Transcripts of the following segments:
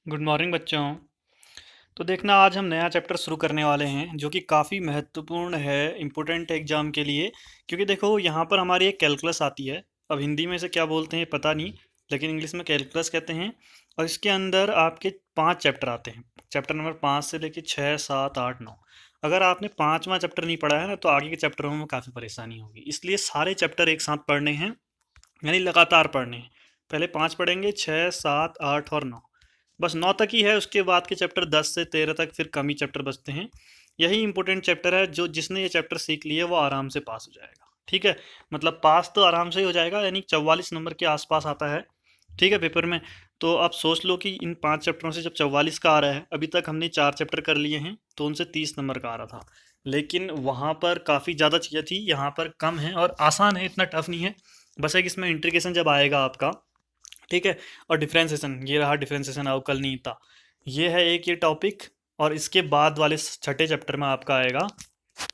Good morning बच्चों। तो देखना, आज हम नया चैप्टर शुरू करने वाले हैं जो कि काफ़ी महत्वपूर्ण है इम्पोर्टेंट एग्जाम के लिए। क्योंकि देखो, यहाँ पर हमारी एक कैलकुलस आती है। अब हिंदी में इसे क्या बोलते हैं पता नहीं, लेकिन इंग्लिश में कैलकुलस कहते हैं। और इसके अंदर आपके 5 चैप्टर आते हैं। चैप्टर नंबर 5 से लेके 6, 7, 8, 9। अगर आपने पाँचवा चैप्टर नहीं पढ़ा है ना, तो आगे के चैप्टरों में काफ़ी परेशानी होगी। इसलिए सारे चैप्टर एक साथ पढ़ने हैं, यानी लगातार पढ़ने हैं। पहले 5 पढ़ेंगे, 6, 7, 8 और 9। बस 9 तक ही है, उसके बाद के चैप्टर 10 से 13 तक फिर कम ही चैप्टर बचते हैं। यही इंपॉर्टेंट चैप्टर है, जो जिसने ये चैप्टर सीख लिए वो आराम से पास हो जाएगा। ठीक है, मतलब पास तो आराम से ही हो जाएगा, यानी 44 नंबर के आसपास आता है। ठीक है, पेपर में। तो आप सोच लो कि इन 5 चैप्टरों से जब 44 का आ रहा है, अभी तक हमने 4 चैप्टर कर लिए हैं, तो उनसे 30 नंबर का आ रहा था। लेकिन वहाँ पर काफ़ी ज़्यादा चीज़ें थी, यहाँ पर कम है और आसान है, इतना टफ नहीं है। बस एक इसमें इंटीग्रेशन जब आएगा आपका, ठीक है। और डिफ्रेंसिएशन, ये रहा डिफ्रेंसिएशन, अवकलनीयता। ये है एक ये टॉपिक। और इसके बाद वाले छठे चैप्टर में आपका आएगा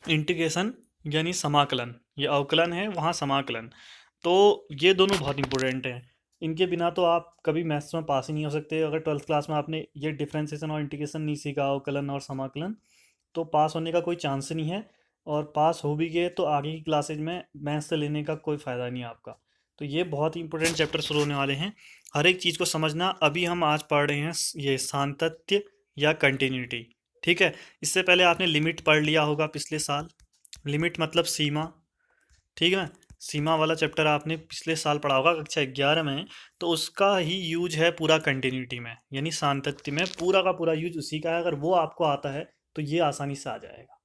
इंटीग्रेशन, यानी समाकलन। ये अवकलन है, वहाँ समाकलन। तो ये दोनों बहुत इंपॉर्टेंट हैं। इनके बिना तो आप कभी मैथ्स में पास ही नहीं हो सकते। अगर 12th क्लास में आपने ये डिफ्रेंसिएशन और इंटीग्रेशन नहीं सीखा, अवकलन और समाकलन, तो पास होने का कोई चांस ही नहीं है। और पास हो भी गए तो आगे की क्लासेज में मैथ्स से लेने का कोई फ़ायदा नहीं है आपका। तो ये बहुत ही इंपॉर्टेंट चैप्टर शुरू होने वाले हैं। हर एक चीज़ को समझना। अभी हम आज पढ़ रहे हैं ये सातत्य या कंटिन्यूटी। ठीक है। इससे पहले आपने लिमिट पढ़ लिया होगा पिछले साल। लिमिट मतलब सीमा। ठीक है। सीमा वाला चैप्टर आपने पिछले साल पढ़ा होगा कक्षा 11 में। तो उसका ही यूज है पूरा कंटिन्यूटी में, यानी सातत्य में पूरा का पूरा यूज उसी का है। अगर वो आपको आता है तो ये आसानी से आ जाएगा।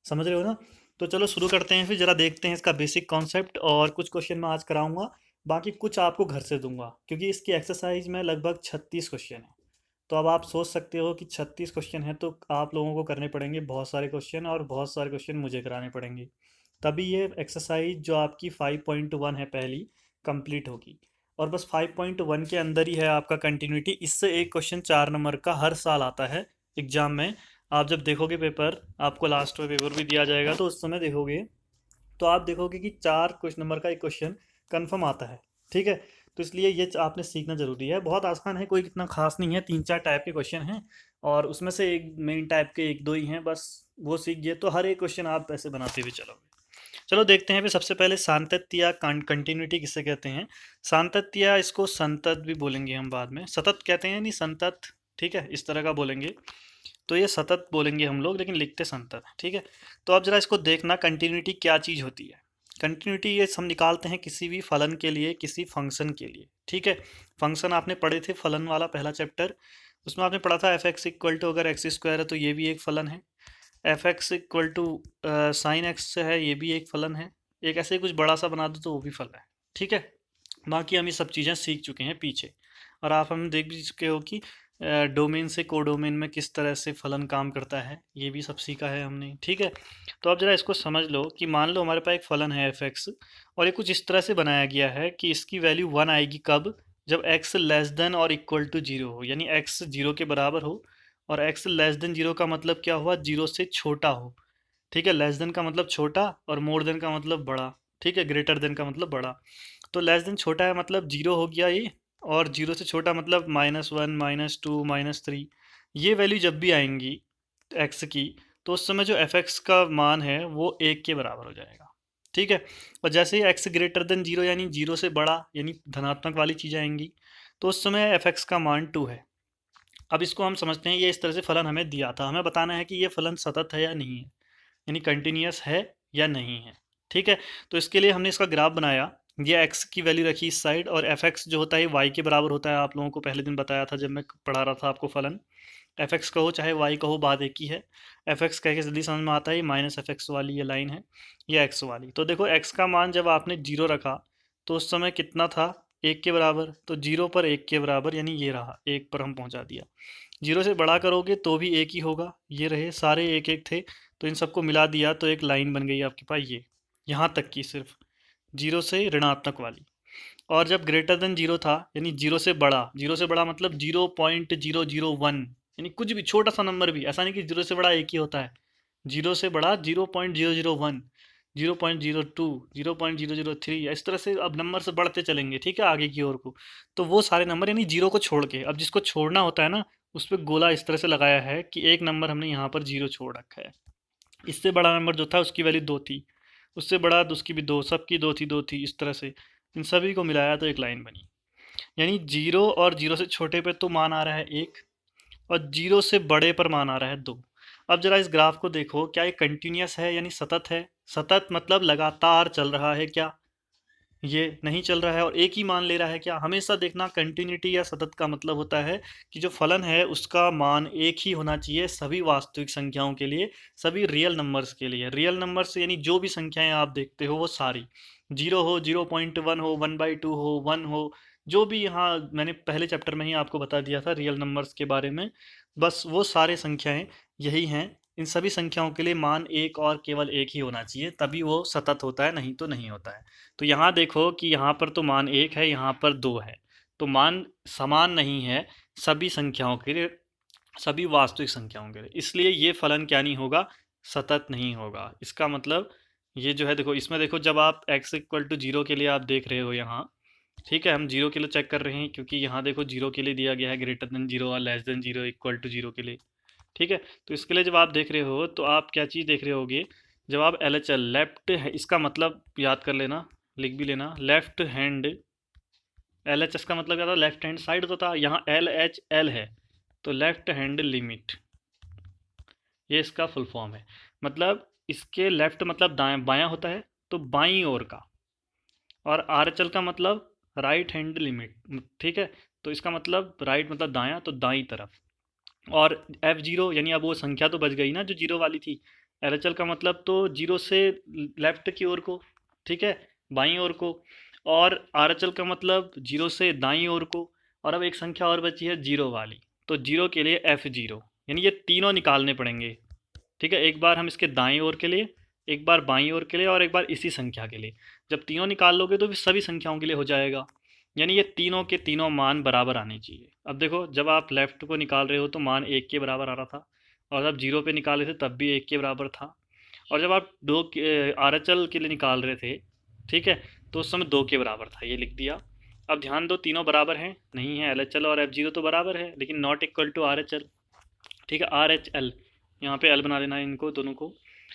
समझ रहे हो ना? तो चलो शुरू करते हैं, फिर जरा देखते हैं इसका बेसिक कॉन्सेप्ट। और कुछ क्वेश्चन मैं आज कराऊंगा, बाकी कुछ आपको घर से दूंगा, क्योंकि इसकी एक्सरसाइज में लगभग 36 क्वेश्चन है। तो अब आप सोच सकते हो कि 36 क्वेश्चन है तो आप लोगों को करने पड़ेंगे बहुत सारे क्वेश्चन, और बहुत सारे क्वेश्चन मुझे कराने पड़ेंगे। तभी ये एक्सरसाइज जो आपकी 5.1 है पहली, कंप्लीट होगी। और बस 5.1 के अंदर ही है आपका कंटिन्यूटी। इससे एक क्वेश्चन 4 नंबर का हर साल आता है एग्जाम में। आप जब देखोगे पेपर, आपको लास्ट में पेपर भी दिया जाएगा, तो उस समय देखोगे तो आप देखोगे कि 4 नंबर का एक क्वेश्चन कन्फर्म आता है। ठीक है। तो इसलिए ये आपने सीखना जरूरी है। बहुत आसान है, कोई इतना खास नहीं है। 3-4 टाइप के क्वेश्चन हैं, और उसमें से एक मेन टाइप के 1-2 ही हैं बस। वो सीख गए तो हर एक क्वेश्चन आप ऐसे बनाते हुए चलोगे। चलो देखते हैं। फिर सबसे पहले सातत्य या कंटिन्यूटी किसे कहते हैं? सातत्य, या इसको संतत भी बोलेंगे हम बाद में। सतत कहते हैं, नहीं संतत। ठीक है, इस तरह का बोलेंगे। तो ये सतत बोलेंगे हम लोग, लेकिन लिखते संतत है। ठीक है। तो अब जरा इसको देखना, कंटिन्यूटी क्या चीज़ होती है। कंटिन्यूटी ये हम निकालते हैं किसी भी फलन के लिए, किसी फंक्शन के लिए। ठीक है। फंक्शन आपने पढ़े थे, फलन वाला पहला चैप्टर। उसमें आपने पढ़ा था एफ एक्स इक्वल टू, अगर एक्स स्क्वायर है तो ये भी एक फलन है। F X equal to sine X है, ये भी एक फलन है। एक ऐसे ही कुछ बड़ा सा बना दो तो वो भी फलन है। ठीक है। बाकी हम ये सब चीज़ें सीख चुके हैं पीछे। और आप हम देख भी चुके हो कि डोमेन से कोडोमेन में किस तरह से फलन काम करता है, ये भी सब सीखा है हमने। ठीक है। तो अब जरा इसको समझ लो कि मान लो हमारे पास एक फलन है एफ एक्स, और ये कुछ इस तरह से बनाया गया है कि इसकी वैल्यू 1 आएगी कब? जब एक्स लेस देन और इक्वल टू जीरो हो, यानी एक्स जीरो के बराबर हो। और एक्स लेस देन जीरो का मतलब क्या हुआ? जीरो से छोटा हो। ठीक है। लेस देन का मतलब छोटा, और मोर देन का मतलब बड़ा। ठीक है। ग्रेटर देन का मतलब बड़ा। तो लेस देन छोटा है मतलब जीरो हो गया ये। और जीरो से छोटा मतलब -1, -2, -3। ये वैल्यू जब भी आएंगी एक्स की, तो उस समय जो एफ एक्स का मान है वो 1 के बराबर हो जाएगा। ठीक है। और जैसे ही एक्स ग्रेटर देन जीरो, यानी जीरो से बड़ा, यानी धनात्मक वाली चीज़ आएंगी, तो उस समय एफ एक्स का मान 2 है। अब इसको हम समझते हैं, ये इस तरह से फलन हमें दिया था, हमें बताना है कि ये फलन सतत है या नहीं है, यानी कंटिन्यूअस है या नहीं है। ठीक है। तो इसके लिए हमने इसका ग्राफ बनाया। ये एक्स की वैल्यू रखी इस साइड, और एफ एक्स जो होता है वाई के बराबर होता है। आप लोगों को पहले दिन बताया था जब मैं पढ़ा रहा था आपको फलन। एफ एक्स कहो चाहे वाई कहो, बात एक ही है। एफ एक्स कह के जल्दी समझ में आता है, माइनस एफ एक्स वाली ये लाइन है, ये एक्स वाली। तो देखो, एक्स का मान जब आपने जीरो रखा तो उस समय कितना था? 1 के बराबर। तो जीरो पर 1 के बराबर, यानी ये रहा, 1 पर हम पहुंचा दिया। जीरो से बड़ा करोगे तो भी 1 ही होगा। ये रहे सारे 1-1 थे, तो इन सबको मिला दिया तो एक लाइन बन गई आपके पास, ये यहाँ तक की, सिर्फ जीरो से ऋणात्मक वाली। और जब ग्रेटर देन जीरो था, यानी जीरो से बड़ा, जीरो से बड़ा मतलब 0.001, यानी कुछ भी छोटा सा नंबर भी, ऐसा नहीं कि जीरो से बड़ा एक ही होता है। जीरो से बड़ा 0.001, 0.02, 0.003, इस तरह से अब नंबर से बढ़ते चलेंगे। ठीक है, आगे की ओर को। तो वो सारे नंबर, यानी जीरो को छोड़ के, अब जिसको छोड़ना होता है ना, उस पे गोला इस तरह से लगाया है कि एक नंबर हमने यहाँ पर 0 छोड़ रखा है। इससे बड़ा नंबर जो था उसकी वैल्यू 2 थी, उससे बड़ा तो उसकी भी 2, सबकी 2 थी 2 थी, इस तरह से इन सभी को मिलाया तो एक लाइन बनी। यानी 0 और 0 से छोटे पे तो मान आ रहा है 1, और 0 से बड़े पर मान आ रहा है 2। अब जरा इस ग्राफ को देखो, क्या ये कंटिन्यूअस है यानी सतत है? सतत मतलब लगातार चल रहा है क्या? ये नहीं चल रहा है और एक ही मान ले रहा है क्या? हमेशा देखना, कंटिन्यूटी या सतत का मतलब होता है कि जो फलन है उसका मान एक ही होना चाहिए सभी वास्तविक संख्याओं के लिए, सभी रियल नंबर्स के लिए। रियल नंबर्स यानी जो भी संख्याएं आप देखते हो वो सारी, 0 हो, 0.1 हो, 1/2 हो, 1 हो, जो भी यहाँ मैंने पहले चैप्टर में ही आपको बता दिया था रियल नंबर्स के बारे में, बस वो सारे संख्याएं यही हैं। इन सभी संख्याओं के लिए मान एक और केवल एक ही होना चाहिए, तभी वो सतत होता है, नहीं तो नहीं होता है। तो यहाँ देखो कि यहाँ पर तो मान 1 है, यहाँ पर 2 है, तो मान समान नहीं है सभी संख्याओं के लिए, सभी वास्तविक संख्याओं के लिए, इसलिए ये फलन क्या नहीं होगा, सतत नहीं होगा। इसका मतलब ये जो है, देखो इसमें देखो, जब आप x इक्वल टू 0 के लिए आप देख रहे हो यहाँ, ठीक है, हम 0 के लिए चेक कर रहे हैं क्योंकि यहाँ देखो 0 के लिए दिया गया है ग्रेटर देन 0 और लेस देन 0 इक्वल टू 0 के लिए, ठीक है। तो इसके लिए जब आप देख रहे हो तो आप क्या चीज़ देख रहे होगे, जब आप LHL लेफ्ट है, इसका मतलब याद कर लेना, लिख भी लेना, लेफ्ट हैंड, LHS का मतलब क्या था, लेफ्ट हैंड साइड होता था, यहाँ LHL है तो लेफ्ट हैंड लिमिट, ये इसका फुल फॉर्म है। मतलब इसके लेफ्ट मतलब दाएं बायां होता है, तो बाईं ओर का, और RHL का मतलब राइट हैंड लिमिट, ठीक है। तो इसका मतलब राइट मतलब दायां, तो दाईं तरफ। और F0 यानी अब वो संख्या तो बच गई ना जो 0 वाली थी, LHL का मतलब तो 0 से लेफ्ट की ओर को, ठीक है, बाईं ओर को, और RHL का मतलब 0 से दाईं ओर को। और अब एक संख्या और बची है 0 वाली, तो 0 के लिए F0, यानी ये तीनों निकालने पड़ेंगे, ठीक है। एक बार हम इसके दाईं ओर के लिए, एक बार बाईं ओर के लिए, और एक बार इसी संख्या के लिए। जब तीनों निकाल लोगे तो फिर सभी संख्याओं के लिए हो जाएगा, यानी ये तीनों के तीनों मान बराबर आने चाहिए। अब देखो जब आप लेफ्ट को निकाल रहे हो तो मान 1 के बराबर आ रहा था, और जब 0 पे निकाले थे तब भी 1 के बराबर था, और जब आप RHL के लिए निकाल रहे थे, ठीक है, तो उस समय 2 के बराबर था, ये लिख दिया। अब ध्यान दो, तीनों बराबर हैं नहीं है, LHL और F0 तो बराबर है लेकिन नॉट इक्वल टू RHL, ठीक है, RHL, यहाँ पे L बना लेना है इनको दोनों को,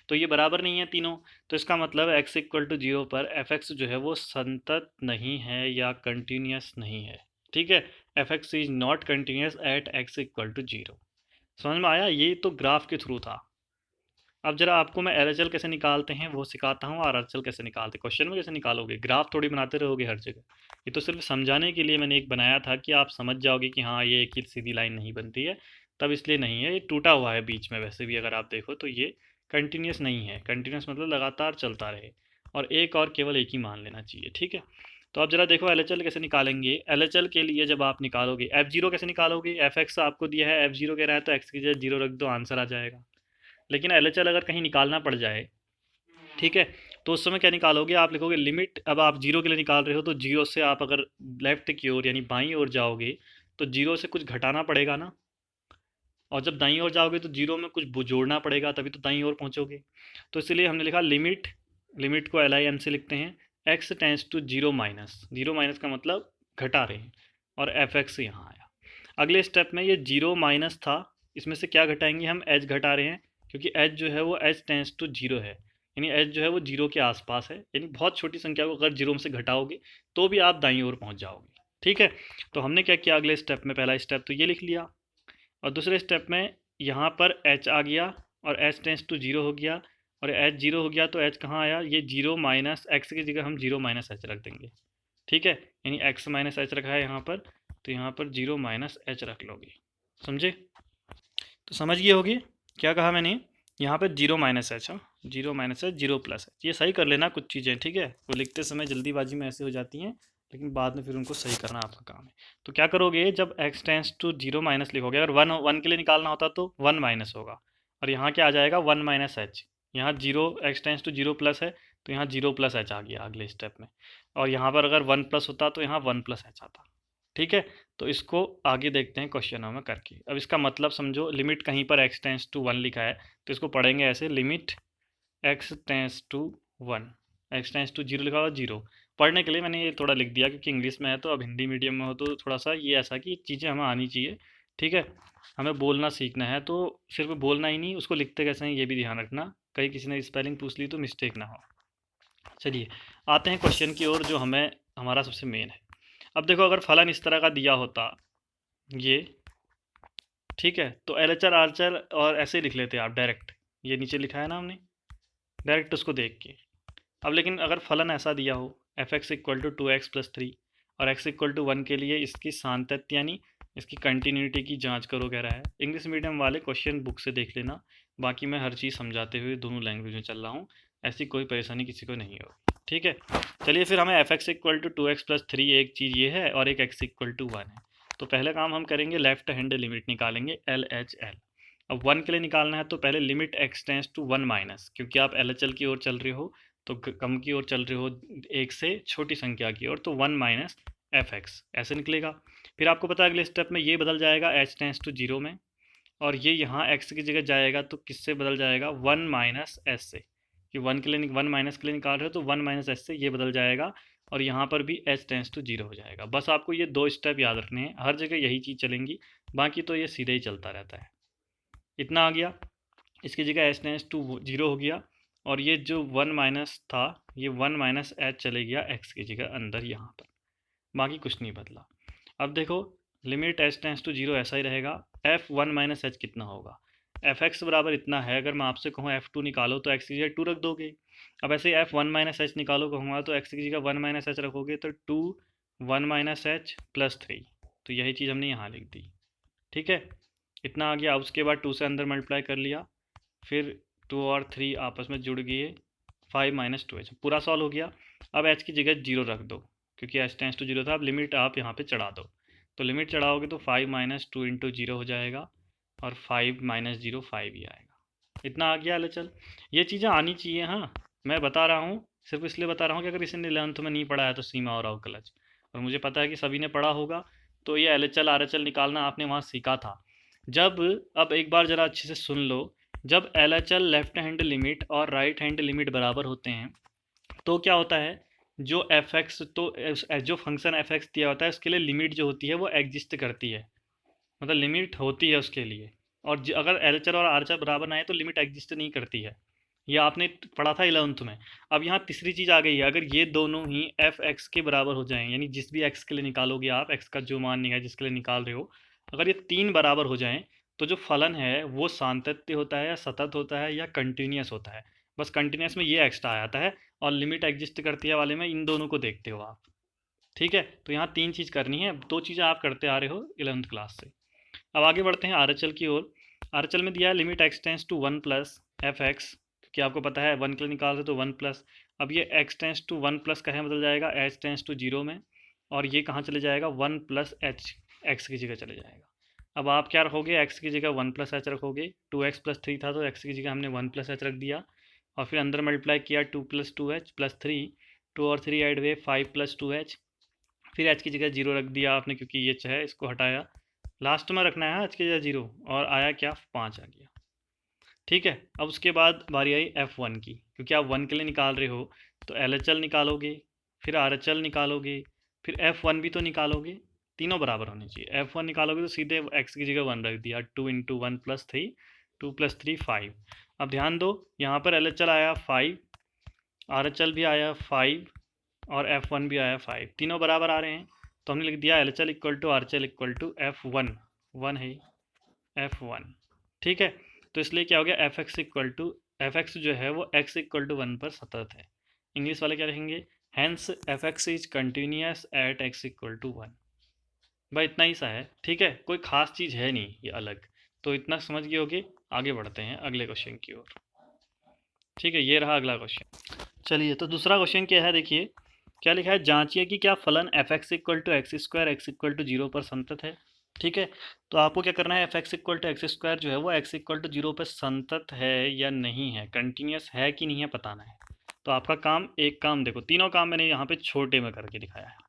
तो ये बराबर नहीं है तीनों। तो इसका मतलब x इक्वल टू 0 पर fx जो है वो संतत नहीं है या कंटिन्यूस नहीं है, ठीक है। fx is not continuous at x equal to 0। समझ में आया? ये तो ग्राफ के थ्रू था। अब जरा आपको मैं LHL कैसे निकालते हैं वो सिखाता हूँ, और RHL कैसे निकालते, क्वेश्चन में कैसे निकालोगे, ग्राफ थोड़ी बनाते रहोगे हर जगह। ये तो सिर्फ समझाने के लिए मैंने एक बनाया था कि आप समझ जाओगे कि हाँ ये एक ही सीधी लाइन नहीं बनती है, तब इसलिए नहीं है, ये टूटा हुआ है बीच में, वैसे भी अगर आप देखो तो ये कंटिन्यूस नहीं है। कंटिन्यूस मतलब लगातार चलता रहे, और एक और केवल एक ही मान लेना चाहिए, ठीक है। तो आप जरा देखो LHL कैसे निकालेंगे। LHL के लिए जब आप निकालोगे, F0 कैसे निकालोगे, fx आपको दिया है, F0 कह रहा है तो x की जगह 0 रख दो, आंसर आ जाएगा। लेकिन LHL अगर कहीं निकालना पड़ जाए, ठीक है, तो उस समय क्या निकालोगे, आप लिखोगे लिमिट, अब आप 0 के लिए निकाल रहे हो तो 0 से आप अगर लेफ्ट की ओर यानी बाईं ओर जाओगे तो 0 से कुछ घटाना पड़ेगा ना, और जब दाईं ओर जाओगे तो 0 में कुछ जोड़ना पड़ेगा, तभी तो दाईं ओर पहुंचोगे। तो इसलिए हमने लिखा लिमिट, लिमिट को LIM से लिखते हैं, x tends to 0 minus, 0 minus का मतलब घटा रहे हैं, और fx यहाँ आया। अगले स्टेप में ये 0 माइनस था, इसमें से क्या घटाएंगे हम, h घटा रहे हैं, क्योंकि h जो है वो h टेंस टू 0 है, यानी h जो है वो 0 के आसपास है, यानी बहुत छोटी संख्या को अगर 0 से घटाओगे तो भी आप दाईं ओर पहुंच जाओगे, ठीक है। तो हमने क्या किया अगले स्टेप में, पहला स्टेप तो ये लिख लिया, और दूसरे स्टेप में यहाँ पर h आ गया, और h टेंस टू 0 हो गया, और h 0 हो गया तो h कहाँ आया, ये 0 माइनस x की जगह हम 0 माइनस h रख देंगे, ठीक है, यानी x माइनस h रखा है यहाँ पर, तो यहाँ पर 0 माइनस h रख लोगे, समझे? तो समझ गए होगे क्या कहा मैंने, यहाँ पर 0 माइनस एच, हाँ 0 माइनस एच 0 प्लस एच, ये सही कर लेना कुछ चीज़ें, ठीक है, वो लिखते समय जल्दीबाजी में ऐसे हो जाती हैं, लेकिन बाद में फिर उनको सही करना आपका काम है। तो क्या करोगे, जब x टेंस टू 0 माइनस लिखोगे, अगर 1 के लिए निकालना होता तो 1 माइनस होगा, और यहाँ क्या आ जाएगा 1 माइनस एच, यहाँ 0 x टेंस टू 0 प्लस है तो यहाँ 0 प्लस एच आ गया अगले स्टेप में, और यहाँ पर अगर 1 प्लस होता तो यहाँ 1 प्लस एच आता, ठीक है। तो इसको आगे देखते हैं क्वेश्चनों में करके। अब इसका मतलब समझो, लिमिट कहीं पर x टेंस टू 1 लिखा है तो इसको पढ़ेंगे ऐसे, limit x tends to 1, x tends to 0 लिखा हुआ 0। पढ़ने के लिए मैंने ये थोड़ा लिख दिया क्योंकि इंग्लिश में है, तो अब हिंदी मीडियम में हो तो थोड़ा सा ये ऐसा कि चीज़ें हमें आनी चाहिए, ठीक है, हमें बोलना सीखना है, तो सिर्फ बोलना ही नहीं, उसको लिखते कैसे हैं ये भी ध्यान रखना, कहीं किसी ने स्पेलिंग पूछ ली तो मिस्टेक ना हो। चलिए आते हैं क्वेश्चन की ओर, जो हमें हमारा सबसे मेन है। अब देखो, अगर फलन इस तरह का दिया होता ये, ठीक है, तो एलएचआर आरचर और ऐसे लिख लेते आप डायरेक्ट, ये नीचे लिखा है ना हमने, डायरेक्ट उसको देख के। अब लेकिन अगर फलन ऐसा दिया हो F X equal to 2x+3 और x इक्वल टू 1 के लिए इसकी सातत्य यानी इसकी कंटिन्यूटी की जांच करो कह रहा है। इंग्लिश मीडियम वाले क्वेश्चन बुक से देख लेना, बाकी मैं हर चीज़ समझाते हुए दोनों लैंग्वेज में चल रहा हूँ, ऐसी कोई परेशानी किसी को नहीं होगी, ठीक है। चलिए फिर हमें F X equal to 2x+3 एक चीज़ ये है और एक x इक्वल टू 1 है। तो पहले काम हम करेंगे, लेफ्ट हैंड लिमिट निकालेंगे LHL। अब 1 के लिए निकालना है तो पहले limit x tends to 1 minus, क्योंकि आप LHL की ओर चल रहे हो तो कम की ओर चल रहे हो, एक से छोटी संख्या की ओर, तो 1 माइनस एफ एक्स ऐसे निकलेगा। फिर आपको पता है अगले स्टेप में ये बदल जाएगा h टेंस टू 0 में, और ये यहाँ x की जगह जाएगा तो किससे बदल जाएगा, 1 माइनस एस से, कि 1 के लिए 1 माइनस के लिए निकाल रहे हो तो 1 माइनस एस से ये बदल जाएगा, और यहाँ पर भी h टेंस टू 0 हो जाएगा। बस आपको ये दो स्टेप याद रखने हैं, हर जगह यही चीज़ चलेंगी, बाकी तो ये सीधे ही चलता रहता है। इतना आ गया, इसकी जगह h टेंस टू 0 हो गया, और ये जो 1 माइनस था ये 1 माइनस एच चले गया x की जगह अंदर यहाँ पर, बाकी कुछ नहीं बदला। अब देखो लिमिट h टेंस टू 0 ऐसा ही रहेगा, f1 माइनस एच कितना होगा, एफ एक्स बराबर इतना है। अगर मैं आपसे कहूँ f2 निकालो तो x की जगह 2 रख दोगे। अब ऐसे ही f1 माइनस एच निकालो कहूँगा तो x की जगह 1 माइनस एच रखोगे तो 2 1 माइनस एच प्लस 3, तो यही चीज़ हमने यहाँ लिख दी, ठीक है। इतना आ गया। अब उसके बाद 2 से अंदर मल्टीप्लाई कर लिया, फिर 2 और 3 आपस में जुड़ गए, 5 माइनस 2h पूरा सॉल्व हो गया। अब h की जगह 0 रख दो, क्योंकि h टेंस टू 0 था। अब लिमिट आप यहाँ पे चढ़ा दो, तो लिमिट चढ़ाओगे तो 5 माइनस 2 इंटू 0 हो जाएगा, और 5 माइनस 0 5 ही आएगा। इतना आ गया। ले चल, ये चीज़ें आनी चाहिए, हाँ मैं बता रहा हूँ, सिर्फ इसलिए बता रहा हूँ कि अगर किसी ने 11th में नहीं पढ़ा है तो सीमा और अवकलज, और मुझे पता है कि सभी ने पढ़ा होगा, तो ये LHL RHL निकालना आपने वहाँ सीखा था जब। अब एक बार ज़रा अच्छे से सुन लो, जब LHL लेफ्ट हैंड लिमिट और राइट हैंड लिमिट बराबर होते हैं तो क्या होता है, जो एफ एक्स, तो जो फंक्शन एफ एक्स दिया होता है उसके लिए लिमिट जो होती है वो एग्जिस्ट करती है, मतलब लिमिट होती है उसके लिए। और अगर एलएचआर और आरएचआर बराबर ना है तो लिमिट एग्जिस्ट नहीं करती है, ये आपने पढ़ा था 11th में। अब यहाँ तीसरी चीज़ आ गई है, अगर ये दोनों ही एफ एक्स के बराबर हो जाएं, यानी जिस भी एक्स के लिए निकालोगे आप, एक्स का जो मान नहीं है जिसके लिए निकाल रहे हो, अगर ये तीन बराबर हो जाएं तो जो फलन है वो सातत्य होता है या सतत होता है या कंटिन्यूस होता है। बस कंटिन्यूस में ये एक्स्ट्रा आ जाता है, और लिमिट एग्जिस्ट करती है वाले में इन दोनों को देखते हो आप, ठीक है। तो यहाँ तीन चीज़ करनी है, दो चीज़ें आप करते आ रहे हो 11th क्लास से। अब आगे बढ़ते हैं आरएचएल की ओर। आरएचएल में दिया है limit X tends to 1 plus F X, क्योंकि आपको पता है 1 के लिए निकाल रहे तो 1 प्लस। अब ये एक्स टेंस टू 1 प्लस कहाँ बदल जाएगा, एच टेंस टू 0 में, और ये कहाँ चले जाएगा 1 प्लस एच, एक्स की जगह चले जाएगा। अब आप क्या रखोगे, एक्स की जगह 1 प्लस एच रखोगे, 2x+3 था तो एक्स की जगह हमने 1 प्लस एच रख दिया, और फिर अंदर मल्टीप्लाई किया 2 प्लस 2h प्लस 3, 2 और 3 ऐड हुए 5 प्लस 2h, फिर एच की जगह 0 रख दिया आपने क्योंकि ये है, इसको हटाया, लास्ट में रखना है एच की जगह 0, और आया क्या 5 आ गया, ठीक है। अब उसके बाद बारी आई F1 की, क्योंकि आप 1 के लिए निकाल रहे हो तो LHL निकालोगे, फिर RHL निकालोगे, फिर F1 भी तो निकालोगे, तीनों बराबर होने चाहिए। F1 निकालोगे तो सीधे x की जगह 1 रख दिया, 2 इंटू 1 प्लस 3, 2 प्लस 3 5। अब ध्यान दो, यहाँ पर LHL आया 5, RHL भी आया 5, और F1 भी आया 5, तीनों बराबर आ रहे हैं, तो हमने लिख दिया LHL equal to RHL equal to F1, 1 है F1, ठीक है। तो इसलिए क्या हो गया, F X equal to, F X जो है वो एक्स इक्वल टू 1 पर सतत है। इंग्लिश वाले क्या लिखेंगे, hence F X is continuous at X equal to 1। भाई इतना ही सा है, ठीक है, कोई खास चीज़ है नहीं ये अलग, तो इतना समझ गए होगे। आगे बढ़ते हैं अगले क्वेश्चन की ओर, ठीक है, ये रहा अगला क्वेश्चन। चलिए तो दूसरा क्वेश्चन क्या है, देखिए क्या लिखा है, जांचिए कि क्या फलन F X equal to X square X equal to 0 पर संतत है, ठीक है। तो आपको क्या करना है, F X equal to X square जो है वो एक्स इक्वल टू 0 पर संतत है या नहीं है, कंटिन्यूस है कि नहीं है बताना है। तो आपका काम, एक काम देखो, तीनों काम मैंने यहाँ पे छोटे में करके दिखाया है,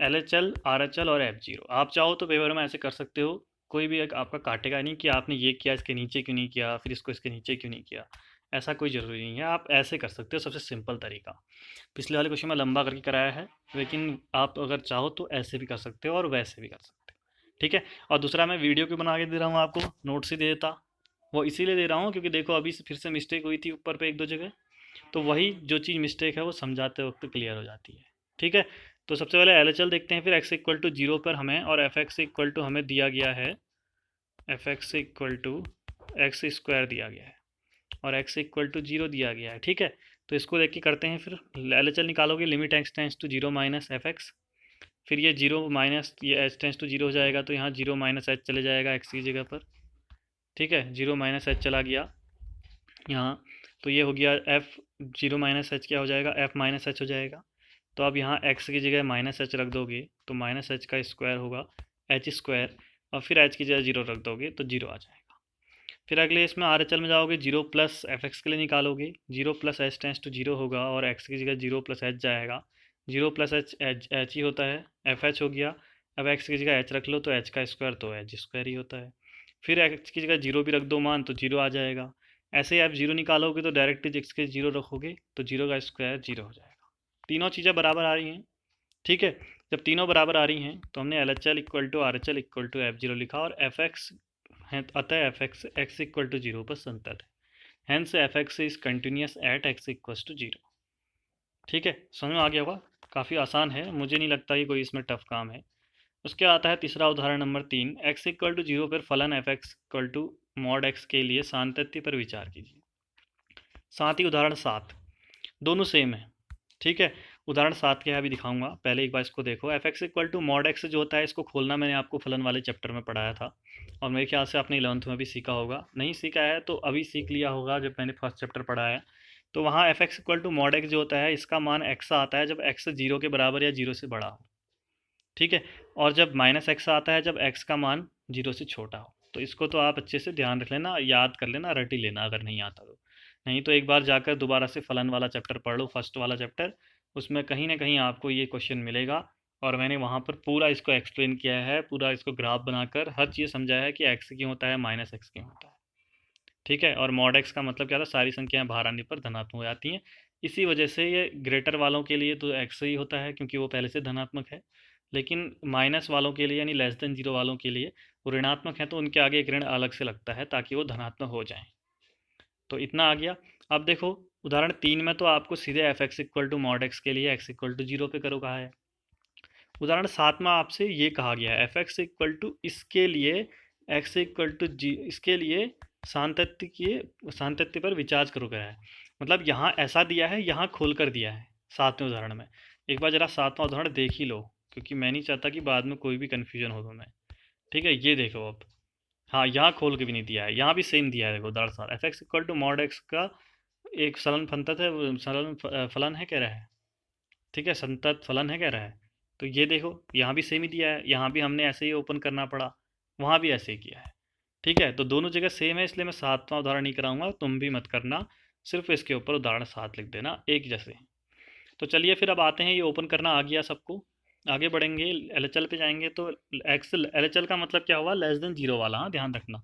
LHL RHL और F0। आप चाहो तो पेपर में ऐसे कर सकते हो, कोई भी एक आपका काटेगा नहीं कि आपने ये किया इसके नीचे क्यों नहीं किया, फिर इसको इसके नीचे क्यों नहीं किया, ऐसा कोई ज़रूरी नहीं है, आप ऐसे कर सकते हो, सबसे सिंपल तरीका। पिछले वाले क्वेश्चन में लंबा करके कराया है, लेकिन आप अगर चाहो तो ऐसे भी कर सकते हो और वैसे भी कर सकते हो, ठीक है। और दूसरा मैं वीडियो क्यों बना के दे रहा हूँ आपको, नोट्स ही दे देता। वो इसीलिए दे रहा हूँ क्योंकि देखो अभी फिर से मिस्टेक हुई थी ऊपर पे एक दो जगह, तो वही जो चीज़ मिस्टेक है वो समझाते वक्त क्लियर हो जाती है। ठीक है। तो सबसे पहले एल देखते हैं, फिर एक्स इक्वल टू जीरो पर हमें, और एफ एक्स इक्वल टू हमें दिया गया है, F X equal to X square दिया गया है, और एक्स इक्वल टू जीरो दिया गया है। ठीक है। तो इसको देख के करते हैं, फिर एल निकालोगे, limit X tends to zero minus F X, फिर ये जीरो माइनस ये एच टेंस टू जीरो हो जाएगा, तो यहाँ जीरो माइनस एच चले जाएगा एक्स की जगह पर। ठीक है, जीरो माइनस एच चला गया यहाँ, तो ये हो गया एफ जीरो माइनस एच क्या हो जाएगा, एफ माइनस एच हो जाएगा। तो अब यहाँ एक्स की जगह माइनस एच रख दोगे तो माइनस एच का स्क्वायर होगा एच स्क्वायर, और फिर एच की जगह जीरो रख दोगे तो जीरो आ जाएगा। फिर अगले इसमें आर एच एल में जाओगे, जीरो प्लस एफ एक्स के लिए निकालोगे, zero plus H tends to zero होगा, और एक्स की जगह जीरो प्लस एच जाएगा, जीरो प्लस एच एच ही होता है, एफ एच हो गया। अब एक्स की जगह एच रख लो तो एच का स्क्वायर तो एच स्क्वायर ही होता है, फिर एक्स की जगह जीरो भी रख दो मान तो जीरो आ जाएगा। ऐसे ही आप जीरो निकालोगे तो डायरेक्ट एक्स के जीरो रखोगे तो जीरो का स्क्वायर जीरो हो जाएगा। तीनों चीज़ें बराबर आ रही हैं। ठीक है। जब तीनों बराबर आ रही हैं तो हमने L H L equal to R H L equal to F zero लिखा, और एफ एक्स है अतः F X X equal to zero पर संतत है, hence F X is continuous at X equal to zero. ठीक है, समझ में आ गया होगा, काफ़ी आसान है, मुझे नहीं लगता कि कोई इसमें टफ काम है। उसके आता है तीसरा उदाहरण number 3, X equal to zero पर फलन F X equal to mod X के लिए सातत्य पर विचार कीजिए। साथ ही उदाहरण 7 दोनों सेम है। ठीक है। उदाहरण 7 क्या है अभी दिखाऊंगा, पहले एक बार इसको देखो। F X equal to mod X जो होता है, इसको खोलना मैंने आपको फलन वाले चैप्टर में पढ़ाया था, और मेरे ख्याल से आपने 11th में भी सीखा होगा, नहीं सीखा है तो अभी सीख लिया होगा जब मैंने फर्स्ट चैप्टर पढ़ाया। तो वहाँ F X equal to mod X जो होता है, इसका मान एक्स आता है जब एक्स जीरो के बराबर या जीरो से बड़ा हो। ठीक है। और जब माइनस एक्स आता है जब एक्स का मान जीरो से छोटा हो। तो इसको तो आप अच्छे से ध्यान रख लेना, याद कर लेना, रट ही लेना अगर नहीं आता तो, नहीं तो एक बार जाकर दोबारा से फलन वाला चैप्टर पढ़ लो, फर्स्ट वाला चैप्टर, उसमें कहीं ना कहीं आपको ये क्वेश्चन मिलेगा, और मैंने वहाँ पर पूरा इसको एक्सप्लेन किया है, पूरा इसको ग्राफ बनाकर हर चीज़ समझाया है कि एक्स क्यों होता है, माइनस एक्स क्यों होता है। ठीक है। और मॉड एक्स का मतलब क्या था, सारी संख्याएं बाहर आने पर धनात्मक हो जाती हैं, इसी वजह से ये ग्रेटर वालों के लिए तो एक्स ही होता है क्योंकि वो पहले से धनात्मक है, लेकिन माइनस वालों के लिए यानी लेस देन जीरो वालों के लिए वो ऋणात्मक है, तो उनके आगे एक ऋण अलग से लगता है ताकि वो धनात्मक हो जाए। तो इतना आ गया। अब देखो उदाहरण 3 में तो आपको सीधे F X equal to mod X के लिए एक्स इक्वल टू जीरो पे करो कहा है। उदाहरण 7 में आपसे ये कहा गया है एफ एक्स इक्वल टू इसके लिए एक्स इक्वल टू जी, इसके लिए सातत्य पर विचार करो गया है। मतलब यहाँ ऐसा दिया है, यहाँ खोल कर दिया है 7वें उदाहरण में। एक बार ज़रा 7वां उदाहरण देख ही लो, क्योंकि मैं नहीं चाहता कि बाद में कोई भी कन्फ्यूजन हो तुम्हें। ठीक है, ये देखो अब। हाँ, यहाँ खोल के भी नहीं दिया है, यहाँ भी सेम दिया है, देखो उदाहरण 7 F X equal to mod X का एक फलन फंतत है, फलन है कह रहा है। ठीक है, संतत फलन है कह रहा है। तो ये देखो यहाँ भी सेम ही दिया है, यहाँ भी हमने ऐसे ही ओपन करना पड़ा, वहाँ भी ऐसे ही किया है। ठीक है, तो दोनों जगह सेम है, इसलिए मैं 7वां उदाहरण नहीं कराऊंगा, तुम भी मत करना, सिर्फ इसके ऊपर उदाहरण 7 लिख देना एक जैसे। तो चलिए फिर अब आते हैं, ये ओपन करना आ गया सबको, आगे बढ़ेंगे एल एच एल पे जाएंगे। तो एक्स एल एच एल का मतलब क्या हुआ, लेस देन जीरो वाला, हाँ ध्यान रखना।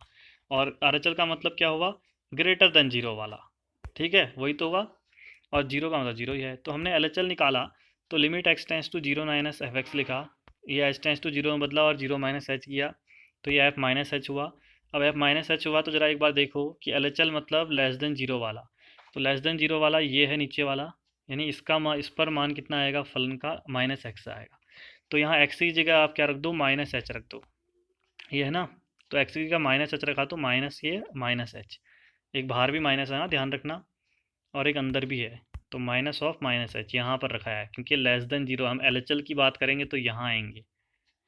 और आर एच एल का मतलब क्या हुआ, ग्रेटर देन जीरो वाला। ठीक है, वही तो हुआ, और जीरो का मतलब जीरो ही है। तो हमने एल एच एल निकाला, तो limit X tends to zero minus F X लिखा, ये एच टेंस टू जीरो में बदला और जीरो माइनस एच किया, तो ये एफ माइनस एच हुआ। अब एफ माइनस एच हुआ तो ज़रा एक बार देखो कि एल एच एल मतलब लेस देन जीरो वाला, तो लेस देन जीरो वाला ये है नीचे वाला, यानी इसका इस पर मान कितना आएगा फलन का, माइनस एक्स आएगा। तो यहाँ एक्स की जगह आप क्या रख दो, माइनस एच रख दो, ये है ना। तो एक्स की जगह माइनस एच रखा तो माइनस ये माइनस एच, एक बाहर भी माइनस है ना, ध्यान रखना, और एक अंदर भी है, तो माइनस ऑफ माइनस एच यहाँ पर रखा है, क्योंकि लेस देन जीरो हम एल एच एल की बात करेंगे तो यहाँ आएंगे।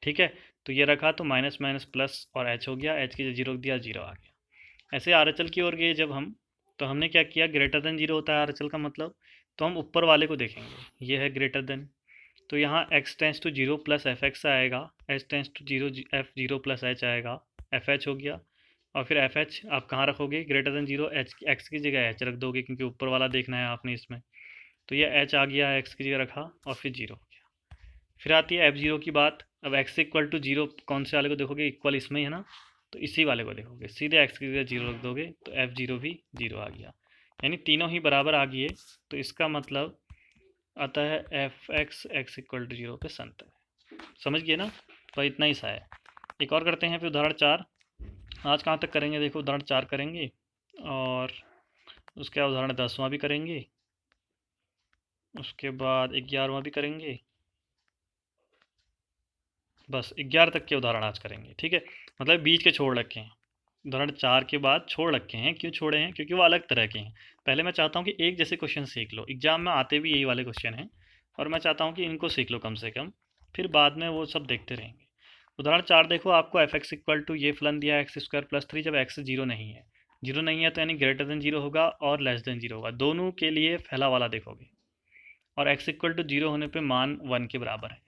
ठीक है, तो ये रखा तो माइनस माइनस प्लस और एच हो गया, एच की जगह जीरो रख दिया, जीरो आ गया। ऐसे आर एच एल की ओर गए जब हम, तो हमने क्या किया, ग्रेटर देन जीरो होता है आर एच एल का मतलब, तो हम ऊपर वाले को देखेंगे, ये है ग्रेटर देन, तो यहाँ X tends to zero plus F X आएगा, H tends to zero F zero plus H आएगा, एफ एच हो गया। और फिर एफ एच आप कहाँ रखोगे, greater than zero, H X की जगह एच रख दोगे क्योंकि ऊपर वाला देखना है आपने इसमें। तो ये एच आ गया, एक्स की जगह रखा, और फिर जीरो हो गया। फिर आती है एफ जीरो की बात। अब एक्स इक्वल टू जीरो कौन से वाले को देखोगे, इक्वल इसमें ही है ना, तो इसी वाले को देखोगे, सीधे एक्स की जगह जीरो रख दोगे तो एफ जीरो भी जीरो आ गया, यानी तीनों ही बराबर आ गए। तो इसका मतलब आता है F X X equal to zero पे संत है। समझ गए ना, तो इतना ही सा है। एक और करते हैं फिर उदाहरण 4। आज कहाँ तक करेंगे, देखो उदाहरण 4 करेंगे और उसके बाद उदाहरण 10वां भी करेंगे, उसके बाद 11वां भी करेंगे, बस 11 तक के उदाहरण आज करेंगे, ठीक है। मतलब बीच के छोड़ रखे हैं, उदाहरण 4 के बाद छोड़ रखे हैं। क्यों छोड़े हैं? क्योंकि वो अलग तरह के हैं। पहले मैं चाहता हूँ कि एक जैसे क्वेश्चन सीख लो, एग्जाम में आते भी यही वाले क्वेश्चन हैं, और मैं चाहता हूँ कि इनको सीख लो कम से कम, फिर बाद में वो सब देखते रहेंगे। उदाहरण 4 देखो, आपको एफ एक्स इक्वल टू ये फलन दिया है एक्स स्क्वायर प्लस 3, जब एक्स जीरो नहीं है। जीरो नहीं है तो यानी ग्रेटर देन जीरो होगा और लेस देन जीरो होगा, दोनों के लिए पहला वाला देखोगे। और एक्स इक्वल टू जीरो होने पे मान 1 के बराबर है।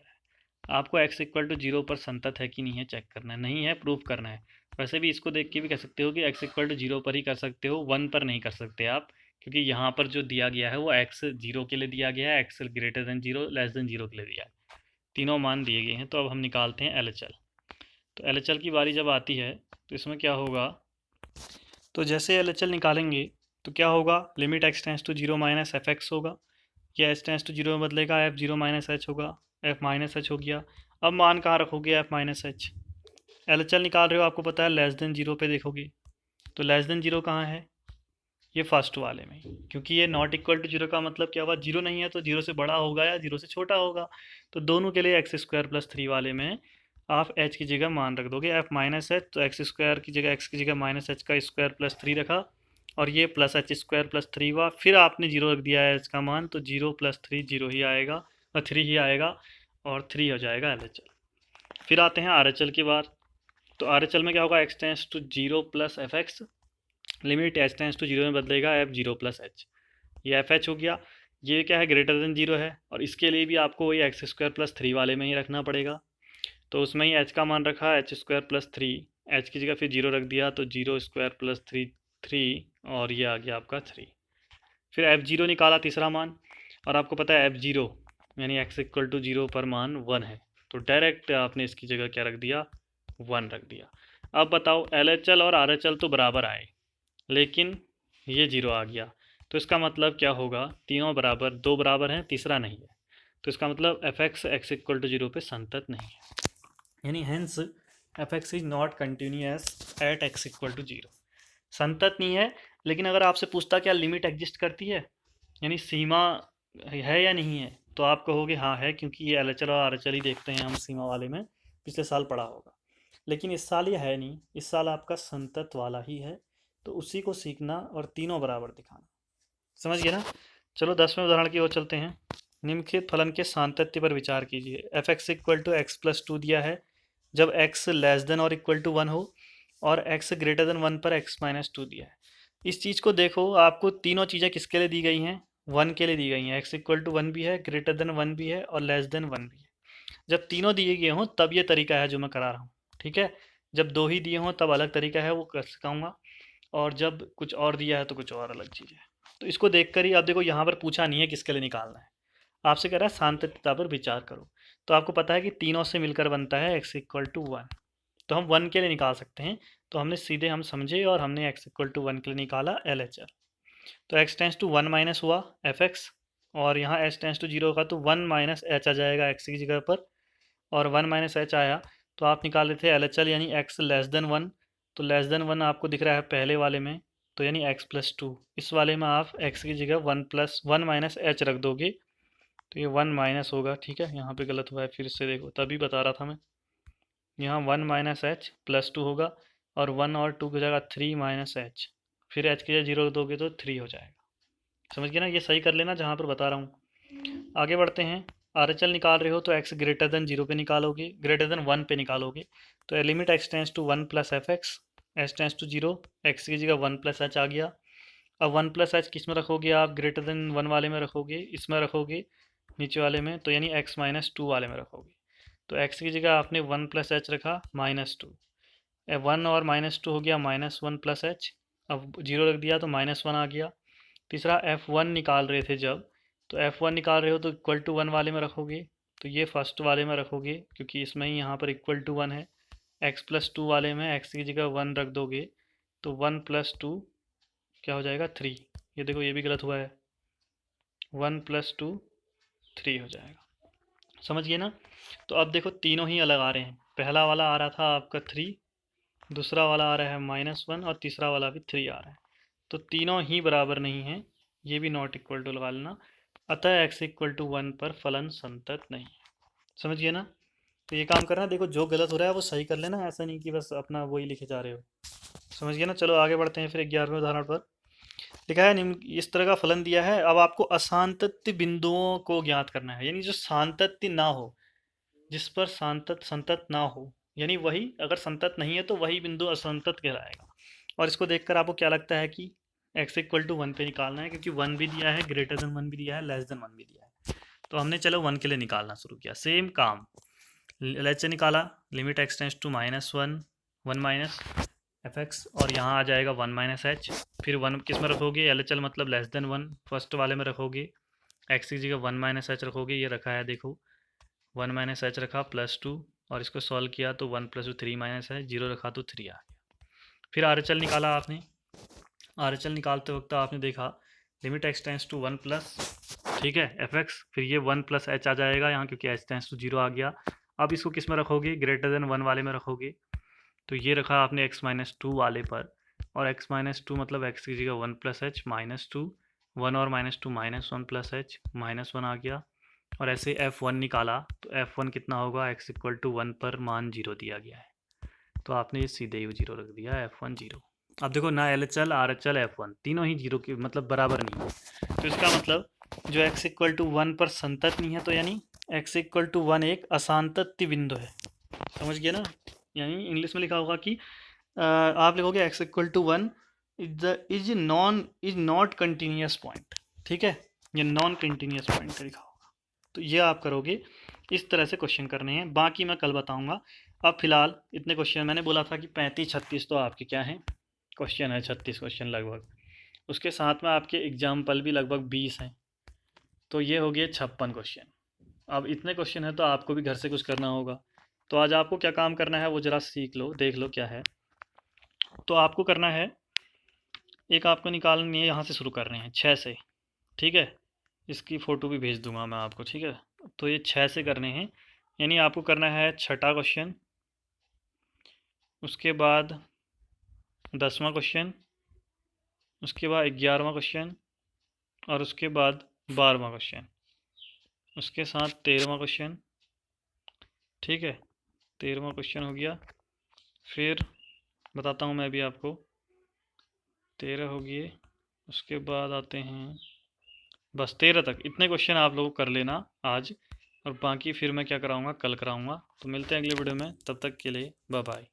आपको एक्स इक्वल टू जीरो पर संतत है कि नहीं है चेक करना है, नहीं है प्रूफ करना है। वैसे भी इसको देख के भी कह सकते हो कि एक्स इक्वल टू जीरो पर ही कर सकते हो, 1 पर नहीं कर सकते आप, क्योंकि यहाँ पर जो दिया गया है वो एक्स जीरो के लिए दिया गया है, x greater than zero less than zero के लिए दिया है, तीनों मान दिए गए हैं। तो अब हम निकालते हैं एल एच एल। तो एल एच एल की बारी जब आती है तो इसमें क्या होगा, तो जैसे एल एच एल निकालेंगे तो क्या होगा, limit X tends to zero minus F X होगा, या एच टेंस टू जीरो में बदलेगा, एफ जीरो माइनस एच होगा, एफ माइनस एच हो गया। अब मान कहाँ रखोगे, F minus H. L H L निकाल रहे हो, आपको पता है लेस देन जीरो पे देखोगे, तो लेस देन जीरो कहाँ है, ये फर्स्ट वाले में, क्योंकि ये नॉट इक्वल टू जीरो का मतलब क्या हुआ, जीरो नहीं है तो जीरो से बड़ा होगा या जीरो से छोटा होगा। तो दोनों के लिए एक्स स्क्वायर प्लस 3 वाले में आप एच की जगह मान रख दोगे एफ माइनस एच, तो एक्स स्क्वायर की जगह एक्स की जगह माइनस एच का स्क्वायर प्लस 3 रखा, और ये प्लस एच स्क्वायर प्लस 3 हुआ, फिर आपने जीरो रख दिया है एच का मान, तो जीरो प्लस 3 जीरो ही आएगा, और 3 ही आएगा, और 3 हो जाएगा एल एच एल। फिर आते हैं आर एच एल की बार। तो आर एच एल में क्या होगा, X tends to zero plus F X, limit H tends to zero में बदलेगा एफ जीरो प्लस एच, ये एफ एच हो गया। ये क्या है, ग्रेटर देन जीरो है, और इसके लिए भी आपको वही एक्स स्क्वायर प्लस 3 वाले में ही रखना पड़ेगा। तो उसमें ही एच का मान रखा एच स्क्वायर प्लस 3, एच की जगह फिर जीरो रख दिया, तो जीरो स्क्वायर प्लस 3 3, और ये आ गया आपका 3। फिर एफ जीरो निकाला तीसरा मान, और आपको पता है एफ जीरो यानी एक्स इक्वल टू जीरो पर मान 1 है, तो डायरेक्ट आपने इसकी जगह क्या रख दिया, 1 रख दिया। अब बताओ एल एच एल और आर एच एल तो बराबर आए, लेकिन ये जीरो आ गया, तो इसका मतलब क्या होगा, तीनों बराबर, दो बराबर हैं तीसरा नहीं है, तो इसका मतलब F X X equal to zero पे संतत नहीं है, यानी hence F X is not continuous at X equal to zero, संतत नहीं है। लेकिन अगर आपसे पूछता क्या लिमिट एग्जिस्ट करती है, यानी सीमा है या नहीं है, तो आप कहोगे हाँ है, क्योंकि ये एल एच एल और आर एच एल ही देखते हैं हम सीमा वाले में, पिछले साल पढ़ा होगा। लेकिन इस साल ये है नहीं, इस साल आपका संतत वाला ही है, तो उसी को सीखना और तीनों बराबर दिखाना। समझ गए ना। चलो 10वें उदाहरण की ओर चलते हैं। निम्नलिखित फलन के सातत्य पर विचार कीजिए। F X equal to X plus two दिया है जब एक्स लेस देन और इक्वल टू वन हो, और एक्स ग्रेटर देन वन पर एक्स माइनस टू दिया है। इस चीज़ को देखो, आपको तीनों चीज़ें किसके लिए दी गई हैं, वन के लिए दी गई हैं। एक्स इक्वल टू वन भी है, ग्रेटर देन वन भी है, और लेस देन वन भी है। जब तीनों दिए गए हों तब ये तरीका है जो मैं करा रहा हूँ, ठीक है। जब दो ही दिए हों तब अलग तरीका है, वो कर सिखाऊंगा, और जब कुछ और दिया है तो कुछ और अलग चीज़ है। तो इसको देखकर ही, आप देखो यहाँ पर पूछा नहीं है किसके लिए निकालना है, आपसे कह रहा है सान्तत्यता पर विचार करो। तो आपको पता है कि तीनों से मिलकर बनता है एक्स इक्वल टू वन, तो हम वन के लिए निकाल सकते हैं। तो हमने सीधे हम समझे और हमने एक्स इक्वल टू वन के लिए निकाला एल एच एल। तो X tends to one minus हुआ एफ एक्स, और यहाँ एच टेंस टू जीरो का तो वन माइनस एच आ जाएगा एक्स की जगह पर, और वन माइनस एच आया, तो आप निकाल रहे थे एल एच एल यानी एक्स लेस देन वन। तो लेस देन वन आपको दिख रहा है पहले वाले में, तो यानी एक्स प्लस टू, इस वाले में आप एक्स की जगह one plus one minus H रख दोगे, तो ये वन माइनस होगा, ठीक है। यहाँ पे गलत हुआ है, फिर से देखो, तभी बता रहा था मैं, यहाँ one minus H plus two होगा, और वन और टू की जगह थ्री माइनस एच, फिर एच की जगह जीरो दोगे तो थ्री हो जाएगा। समझ गए ना, ये सही कर लेना जहाँ पर बता रहा हूँ। आगे बढ़ते हैं। आर एच एल निकाल रहे हो तो एक्स ग्रेटर देन जीरो पे निकालोगे, ग्रेटर देन वन पे निकालोगे, तो limit X tends to one plus F X, H tends to zero, X की जगह वन प्लस एच आ गया। अब वन प्लस एच किस में रखोगे आप, ग्रेटर देन वन वाले में रखोगे, इसमें रखोगे नीचे वाले में, तो यानी एक्स माइनस टू वाले में रखोगे। तो एक्स की जगह आपने वन प्लस एच रखा माइनस टू, वन और माइनस टू हो गया माइनस वन प्लस एच, अब जीरो रख दिया तो माइनस वन आ गया। तीसरा एफ वन निकाल रहे थे जब, तो एफ वन निकाल रहे हो तो इक्वल टू वन वाले में रखोगे, तो ये फर्स्ट वाले में रखोगे क्योंकि इसमें ही यहाँ पर इक्वल टू वन है। एक्स प्लस टू वाले में एक्स की जगह वन रख दोगे, तो वन प्लस टू क्या हो जाएगा, थ्री। ये देखो ये भी गलत हुआ है, वन प्लस टू थ्री हो जाएगा। समझ गए ना। तो अब देखो तीनों ही अलग आ रहे हैं, पहला वाला आ रहा था आपका 3, दूसरा वाला आ रहा है -1 और तीसरा वाला भी 3 आ रहा है। तो तीनों ही बराबर नहीं है, ये भी नॉट इक्वल टू लगा लेना। अतः x इक्वल टू 1 पर फलन संतत नहीं है। समझ गए ना? तो ये काम करना, देखो जो गलत हो रहा है वो सही कर लेना, ऐसा नहीं कि बस अपना वही लिखे जा रहे हो। समझ गए ना? चलो आगे बढ़ते हैं फिर 11वें उदाहरण पर। लिखा है निम्न इस तरह का फलन दिया है, अब आपको असांतत्य बिंदुओं को ज्ञात करना है, यानी जो सातत्य ना हो, जिस पर संतत ना हो, यानी वही, अगर संतत नहीं है तो वही बिंदु असंतत कहलाएगा। और इसको देखकर आपको क्या लगता है कि x इक्वल टू 1 पे निकालना है, क्योंकि 1 भी दिया है, ग्रेटर देन 1 भी दिया है, लेस देन 1 भी दिया है। तो हमने चलो 1 के लिए निकालना शुरू किया, सेम काम लेट से निकाला, limit x tends to -1 1 minus F X, और यहाँ आ जाएगा 1 माइनस एच। फिर 1 किस में रखोगे, एल एच एल मतलब लेस देन 1, फर्स्ट वाले में रखोगे, एक्स की जगह 1 माइनस एच रखोगे, ये रखा है देखो 1 माइनस एच रखा +2, और इसको सॉल्व किया तो 1 + 2 3 माइनस है, 0 रखा तो 3 आ गया। फिर आर एच एल निकाला आपने, आर एच एल निकालते वक्त आपने देखा limit X tends to 1 plus, ठीक है, एफ एक्स, फिर ये 1 + एच आ जाएगा यहाँ, क्योंकि एच टेंस टू 0 आ गया। अब इसको किस में रखोगे, ग्रेटर देन 1 वाले में रखोगे, तो ये रखा आपने x-2 वाले पर, और x-2 मतलब x की जगह 1 + h -2, 1 और -2 -1 + h -1 आ गया। और ऐसे f1 निकाला तो f1 कितना होगा, x इक्वल टू 1 पर मान 0 दिया गया है, तो आपने ये सीधे ही 0 रख दिया, f1 0। अब देखो ना L H L R H L f1 तीनों ही 0 के मतलब बराबर नहीं है, तो इसका मतलब जो x इक्वल टू 1 पर संतत नहीं है, तो यानी x इक्वल टू 1 एक असांतत्य बिंदु है। समझ गए ना? यानी इंग्लिश में लिखा होगा कि आप लिखोगे x equal to 1 is not continuous point, ठीक है, ये नॉन कंटिन्यूस पॉइंट लिखा होगा। तो ये आप करोगे, इस तरह से क्वेश्चन करने हैं, बाकी मैं कल बताऊंगा। अब फिलहाल इतने क्वेश्चन, मैंने बोला था कि 35-36 तो आपके क्या हैं, क्वेश्चन है, 36 क्वेश्चन लगभग, उसके साथ में आपके एग्जाम्पल भी लगभग 20 हैं, तो ये हो गए 56 क्वेश्चन। अब इतने क्वेश्चन है तो आपको भी घर से कुछ करना होगा, तो आज आपको क्या काम करना है वो ज़रा सीख लो, देख लो क्या है। तो आपको करना है, एक आपको निकालनी है, यहाँ से शुरू कर रहे हैं 6 से, ठीक है, इसकी फ़ोटो भी भेज दूंगा मैं आपको, ठीक है। तो ये 6 से करने हैं, यानी आपको करना है 6ठा क्वेश्चन, उसके बाद 10वां क्वेश्चन, उसके बाद 11वां क्वेश्चन, और उसके बाद 12वां क्वेश्चन, उसके साथ 13वां क्वेश्चन, ठीक है, 13वां क्वेश्चन हो गया। फिर बताता हूँ मैं भी आपको, 13 हो गए, उसके बाद आते हैं, बस 13 तक, इतने क्वेश्चन आप लोग कर लेना आज, और बाकी फिर मैं क्या कराऊंगा, कल कराऊंगा। तो मिलते हैं अगले वीडियो में, तब तक के लिए बाय बाय।